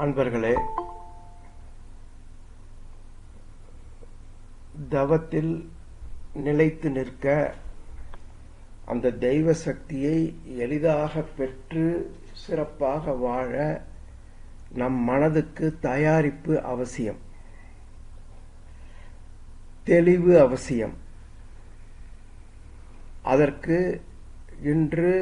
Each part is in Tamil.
அன்பர்களே, தவத்தில் நிலைத்து நிற்க அந்த தெய்வ சக்தியை எளிதாக பெற்று சிறப்பாக வாழ நம் மனதுக்கு தயாரிப்பு அவசியம், தெளிவு அவசியம். அதற்கு இன்று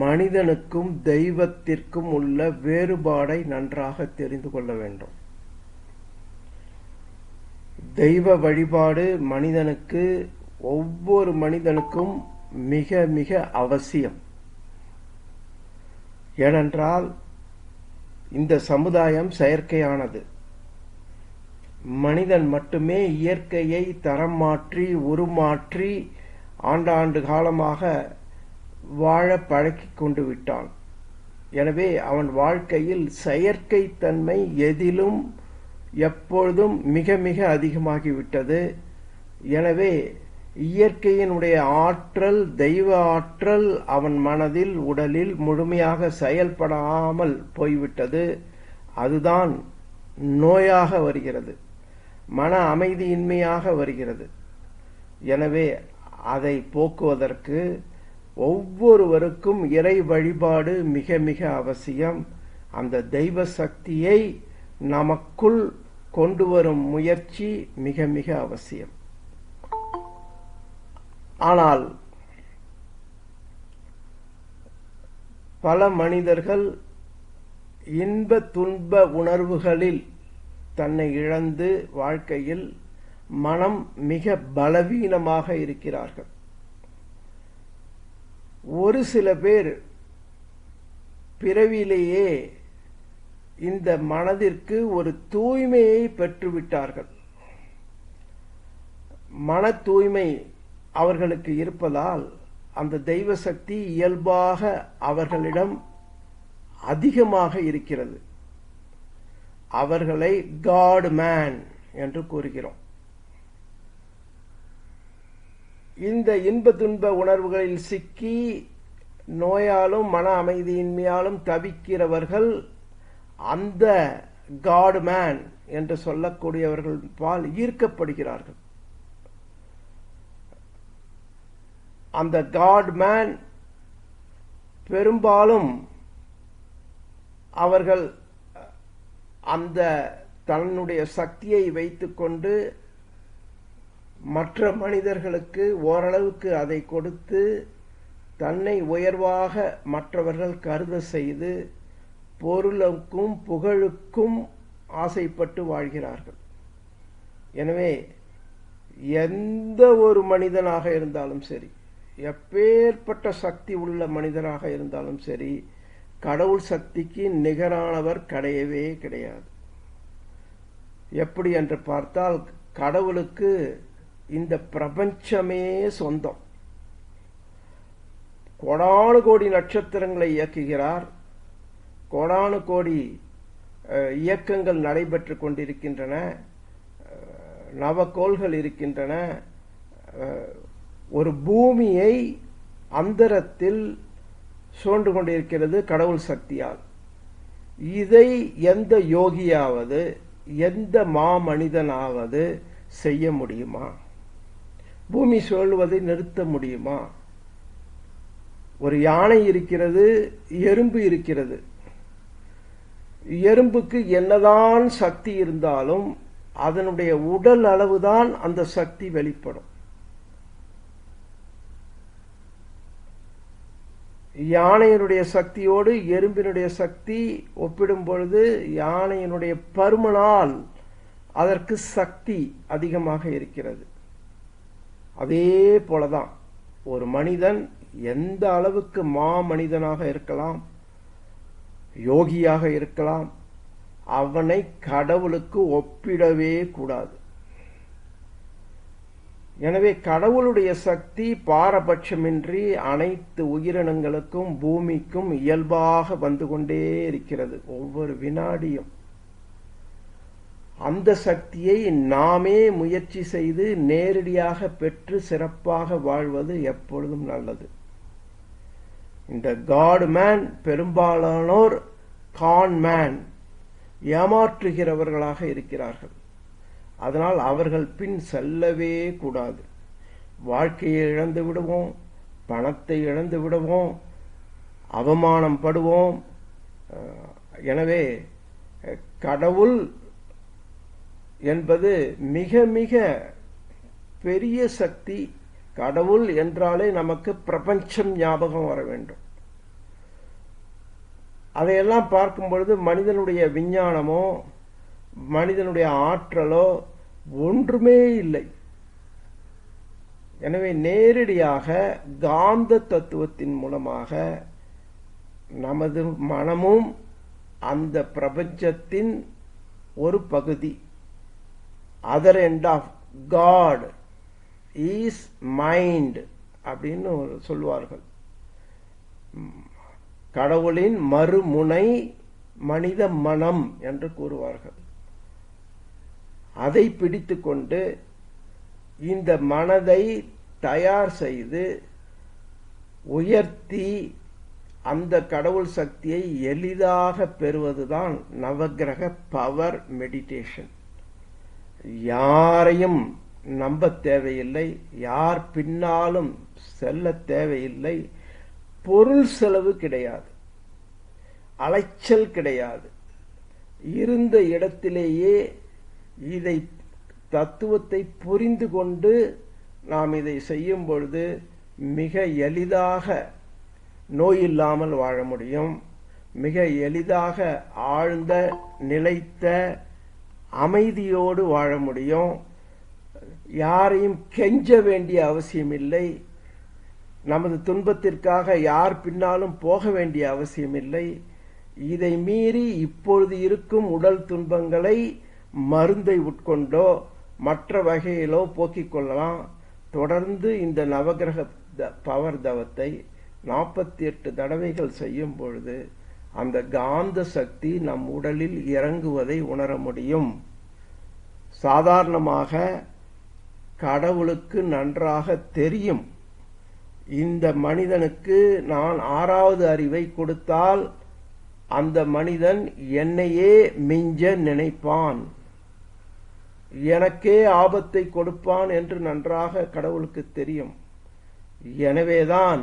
மனிதனுக்கும் தெய்வத்திற்கும் உள்ள வேறுபாடை நன்றாக தெரிந்து கொள்ள வேண்டும். தெய்வ வழிபாடு ஒவ்வொரு மனிதனுக்கும் மிக மிக அவசியம். ஏனென்றால் இந்த சமுதாயம் செயற்கையானது. மனிதன் மட்டுமே இயற்கையை தரம் மாற்றி உருமாற்றி ஆண்டாண்டு காலமாக வாழ பழக்கிக் கொண்டு விட்டான். எனவே அவன் வாழ்க்கையில் செயற்கை தன்மை எதிலும் எப்பொழுதும் மிக மிக அதிகமாகிவிட்டது. எனவே இயற்கையினுடைய ஆற்றல், தெய்வ ஆற்றல் அவன் மனதில் உடலில் முழுமையாக செயல்படாமல் போய்விட்டது. அதுதான் நோயாக வருகிறது, மன அமைதியின்மையாக வருகிறது. எனவே அதை போக்குவதற்கு ஒவ்வொருவருக்கும் இறை வழிபாடு மிக மிக அவசியம். அந்த தெய்வ சக்தியை நமக்குள் கொண்டு வரும் முயற்சி மிக மிக அவசியம். ஆனால் பல மனிதர்கள் இன்ப துன்ப உணர்வுகளில் தன்னை இழந்து வாழ்க்கையில் மனம் மிக பலவீனமாக இருக்கிறார்கள். ஒரு சில பேர் பிறவியிலேயே இந்த மனதிற்கு ஒரு தூய்மையை பெற்றுவிட்டார்கள். மன தூய்மை அவர்களுக்கு இருப்பதால் அந்த தெய்வ சக்தி இயல்பாக அவர்களிடம் அதிகமாக இருக்கிறது. அவர்களை காட் மேன் என்று கூறுகிறோம். இந்த இன்ப துன்ப உணர்வுகளில் சிக்கி நோயாலும் மன அமைதியின்மையாலும் தவிக்கிறவர்கள் அந்த காட் மேன் என்று சொல்லக்கூடியவர்கள் பால் ஈர்க்கப்படுகிறார்கள். அந்த காட் மேன் பெரும்பாலும் அவர்கள் அந்த தன்னுடைய சக்தியை வைத்துக்கொண்டு மற்ற மனிதர்களுக்கு ஓரளவுக்கு அதை கொடுத்து தன்னை உயர்வாக மற்றவர்கள் கருத செய்து பொருளுக்கும் புகழுக்கும் ஆசைப்பட்டு வாழ்கிறார்கள். எனவே எந்த ஒரு மனிதனாக இருந்தாலும் சரி, எப்பேற்பட்ட சக்தி உள்ள மனிதனாக இருந்தாலும் சரி, கடவுள் சக்திக்கு நிகரானவர் கிடையவே கிடையாது. எப்படி என்று பார்த்தால், கடவுளுக்கு இந்த பிரபஞ்சமே சொந்தம். கோடானு கோடி நட்சத்திரங்களை இயக்குகிறார். கோடானு கோடி இயக்கங்கள் நடைபெற்று கொண்டிருக்கின்றன. நவக்கோள்கள் இருக்கின்றன. ஒரு பூமியை அந்தரத்தில் சூழ்ந்து கொண்டிருக்கிறது கடவுள் சக்தியால். இதை எந்த யோகியாவது, எந்த மாமனிதனாவது செய்ய முடியுமா? பூமி சுழல்வதை நிறுத்த முடியுமா? ஒரு யானை இருக்கிறது, எறும்பு இருக்கிறது. எறும்புக்கு என்னதான் சக்தி இருந்தாலும் அதனுடைய உடல் அளவுதான் அந்த சக்தி வெளிப்படும். யானையினுடைய சக்தியோடு எறும்பினுடைய சக்தி ஒப்பிடும் பொழுது யானையினுடைய பருமனால் அதற்கு சக்தி அதிகமாக இருக்கிறது. அதே போலதான் ஒரு மனிதன் எந்த அளவுக்கு மாமனிதனாக இருக்கலாம், யோகியாக இருக்கலாம், அவனை கடவுளுக்கு ஒப்பிடவே கூடாது. எனவே கடவுளுடைய சக்தி பாரபட்சமின்றி அனைத்து உயிரினங்களுக்கும் பூமிக்கும் இயல்பாக வந்து கொண்டே இருக்கிறது ஒவ்வொரு வினாடியும். அந்த சக்தியை நாமே முயற்சி செய்து நேரடியாக பெற்று சிறப்பாக வாழ்வது எப்பொழுதும் நல்லது. இந்த காட் மேன் பெரும்பாலானோர் கான் மேன் ஏமாற்றுகிறவர்களாக இருக்கிறார்கள். அதனால் அவர்கள் பின் செல்லவே கூடாது. வாழ்க்கையை இழந்து விடுவோம், பணத்தை இழந்து விடுவோம், அவமானம் படுவோம். எனவே கடவுள் என்பது மிக மிக பெரிய சக்தி. கடவுள் என்றாலே நமக்கு பிரபஞ்சம் ஞாபகம் வர வேண்டும். அதையெல்லாம் பார்க்கும் பொழுது மனிதனுடைய விஞ்ஞானமோ மனிதனுடைய ஆற்றலோ ஒன்றுமே இல்லை. எனவே நேரடியாக காந்த தத்துவத்தின் மூலமாக நமது மனமும் அந்த பிரபஞ்சத்தின் ஒரு பகுதி. Other end of God is mind அப்படின்னு சொல்வார்கள். கடவுளின் மறுமுனை மனித மனம் என்று கூறுவார்கள். அதை பிடித்து கொண்டு இந்த மனதை தயார் செய்து உயர்த்தி அந்த கடவுள் சக்தியை எளிதாக பெறுவதுதான் நவக்கிரக பவர் மெடிடேஷன். யாரையும் நம்ப தேவையில்லை, யார் பின்னாலும் செல்ல தேவையில்லை, பொருள் செலவு கிடையாது, அலைச்சல் கிடையாது. இருந்த இடத்திலேயே இதை தத்துவத்தை புரிந்து கொண்டு நாம் இதை செய்யும் பொழுது மிக எளிதாக நோயில்லாமல் வாழ முடியும். மிக எளிதாக ஆழ்ந்த நிலைத்த அமைதியோடு வாழ முடியும். யாரையும் கெஞ்ச வேண்டிய அவசியமில்லை. நமது துன்பத்திற்காக யார் பின்னாலும் போக வேண்டிய அவசியமில்லை. இதை மீறி இப்பொழுது இருக்கும் உடல் துன்பங்களை மருந்தை உட்கொண்டோ மற்ற வகையிலோ போக்கிக் கொள்ளலாம். தொடர்ந்து இந்த நவக்கிரக பவர் தவத்தை 48 தடவைகள் செய்யும் பொழுது அந்த காந்த சக்தி நம் உடலில் இறங்குவதை உணர முடியும். சாதாரணமாக கடவுளுக்கு நன்றாக தெரியும், இந்த மனிதனுக்கு நான் 6வது அறிவை கொடுத்தால் அந்த மனிதன் என்னையே மிஞ்ச நினைப்பான், எனக்கே ஆபத்தை கொடுப்பான் என்று நன்றாக கடவுளுக்கு தெரியும். எனவேதான்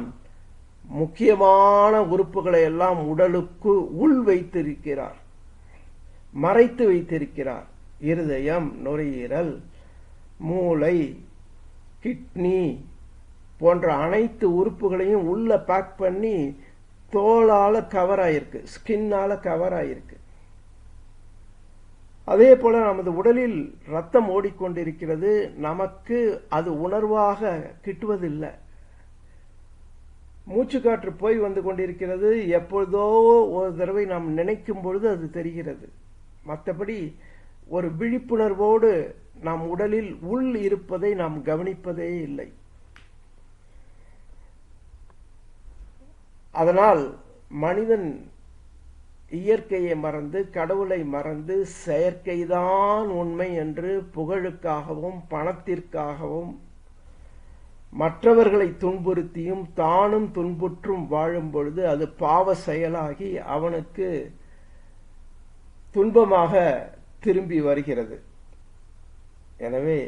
முக்கியமான உறுப்புகளை எல்லாம் உடலுக்கு உள் வைத்திருக்கிறார், மறைத்து வைத்திருக்கிறார். இருதயம், நுரையீரல், மூளை, கிட்னி போன்ற அனைத்து உறுப்புகளையும் உள்ள பேக் பண்ணி தோலால கவர் ஆயிருக்கு, ஸ்கின்னால கவர் ஆயிருக்கு. அதே போல நமது உடலில் ரத்தம் ஓடிக்கொண்டிருக்கிறது, நமக்கு அது உணர்வாக கிட்டுவதில்லை. மூச்சுக்காற்று போய் வந்து கொண்டிருக்கிறது, எப்பொழுதோ ஒரு தடவை நாம் நினைக்கும் பொழுது அது தெரிகிறது. மற்றபடி ஒரு விழிப்புணர்வோடு நம் உடலில் உள் இருப்பதை நாம் கவனிப்பதே இல்லை. அதனால் மனிதன் இயற்கையை மறந்து கடவுளை மறந்து செயற்கைதான் உண்மை என்று புகழுக்காகவும் பணத்திற்காகவும் மற்றவர்களை துன்புறுத்தியும் தானும் துன்புற்றும் வாழும் பொழுது அது பாவ செயலாகி அவனுக்கு துன்பமாக திரும்பி வருகிறது. எனவே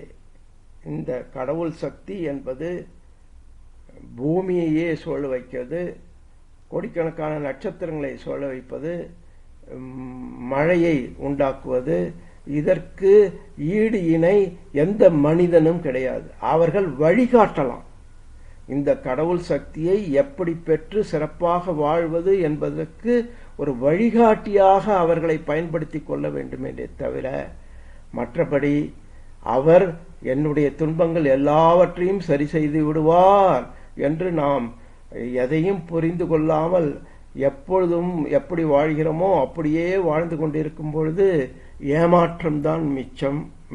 இந்த கடவுள் சக்தி என்பது பூமியையே சூழ வைக்கிறது, கோடிக்கணக்கான நட்சத்திரங்களை சூழ வைப்பது, மழையை உண்டாக்குவது. இதற்கு ஈடு இணை எந்த மனிதனும் கிடையாது. அவர்கள் வழிகாட்டலாம். இந்த கடவுள் சக்தியை எப்படி பெற்று சிறப்பாக வாழ்வது என்பதற்கு ஒரு வழிகாட்டியாக அவர்களை பயன்படுத்தி கொள்ள வேண்டும் என்றே தவிர மற்றபடி அவர் என்னுடைய துன்பங்கள் எல்லாவற்றையும் சரி செய்து விடுவார் என்று நாம் எதையும் புரிந்து கொள்ளாமல் எப்பொழுதும் எப்படி வாழ்கிறோமோ அப்படியே வாழ்ந்து கொண்டிருக்கும் பொழுது ஏமாற்றம்தான்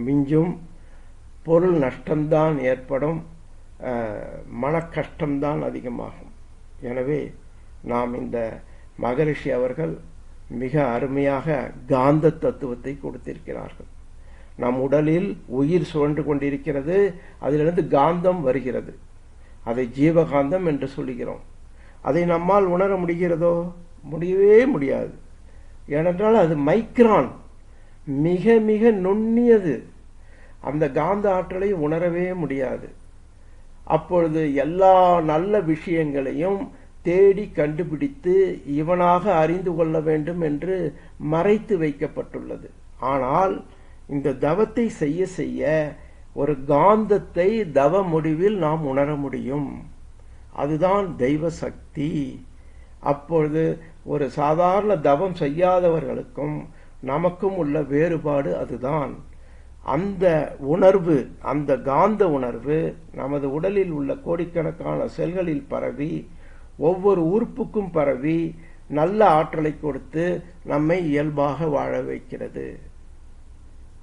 மிஞ்சும், பொருள் நஷ்டம்தான் ஏற்படும், மன கஷ்டம்தான் அதிகமாகும். எனவே நாம் இந்த மகரிஷி அவர்கள் மிக அருமையாக காந்த தத்துவத்தை கொடுத்திருக்கிறார்கள். நம் உடலில் உயிர் சுழன்று கொண்டிருக்கிறது, அதிலிருந்து காந்தம் வருகிறது, அதை ஜீவகாந்தம் என்று சொல்லுகிறோம். அதை நம்மால் உணர முடிகிறதோ? முடியவே முடியாது. ஏனென்றால் அது மைக்ரான் மிக மிக நுண்ணியது. அந்த காந்த ஆற்றலை உணரவே முடியாது. அப்பொழுது எல்லா நல்ல விஷயங்களையும் தேடி கண்டுபிடித்து இவனாக அறிந்து கொள்ள வேண்டும் என்று மறைத்து வைக்கப்பட்டுள்ளது. ஆனால் இந்த தவத்தை செய்ய செய்ய ஒரு காந்தத்தை தவ முடிவில் நாம் உணர முடியும். அதுதான் தெய்வ சக்தி. அப்பொழுது ஒரு சாதாரண தவம் செய்யாதவர்களுக்கும் நமக்கும் உள்ள வேறுபாடு அதுதான். அந்த உணர்வு, அந்த காந்த உணர்வு நமது உடலில் உள்ள கோடிக்கணக்கான செல்களில் பரவி ஒவ்வொரு உறுப்புக்கும் பரவி நல்ல ஆற்றலை கொடுத்து நம்மை இயல்பாக வாழ வைக்கிறது.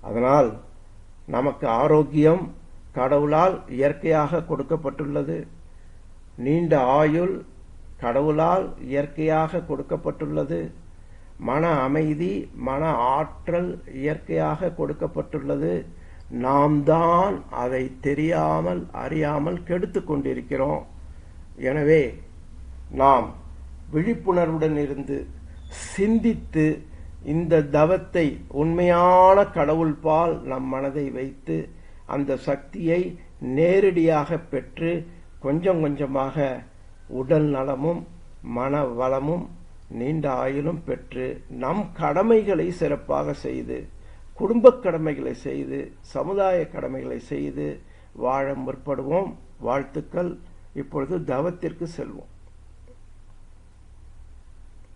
அதனால் நமக்கு ஆரோக்கியம் கடவுளால் இயற்கையாக கொடுக்கப்பட்டுள்ளது. நீண்ட ஆயுள் கடவுளால் இயற்கையாக கொடுக்கப்பட்டுள்ளது. மன அமைதி, மன ஆற்றல் இயற்கையாக கொடுக்கப்பட்டுள்ளது. நாம் தான் அதை தெரியாமல் அறியாமல் கெடுத்து கொண்டிருக்கிறோம். எனவே நாம் விழிப்புணர்வுடன் இருந்து சிந்தித்து இந்த தவத்தை உண்மையான கடவுள் பால் நம் மனதை வைத்து அந்த சக்தியை நேரடியாக பெற்று கொஞ்சம் கொஞ்சமாக உடல் நலமும் மன வளமும் நீண்ட ஆயுளும் பெற்று நம் கடமைகளை சிறப்பாக செய்து, குடும்ப கடமைகளை செய்து, சமுதாய கடமைகளை செய்து வாழ முற்படுவோம். வாழ்த்துக்கள். இப்பொழுது தவத்திற்கு செல்வோம்.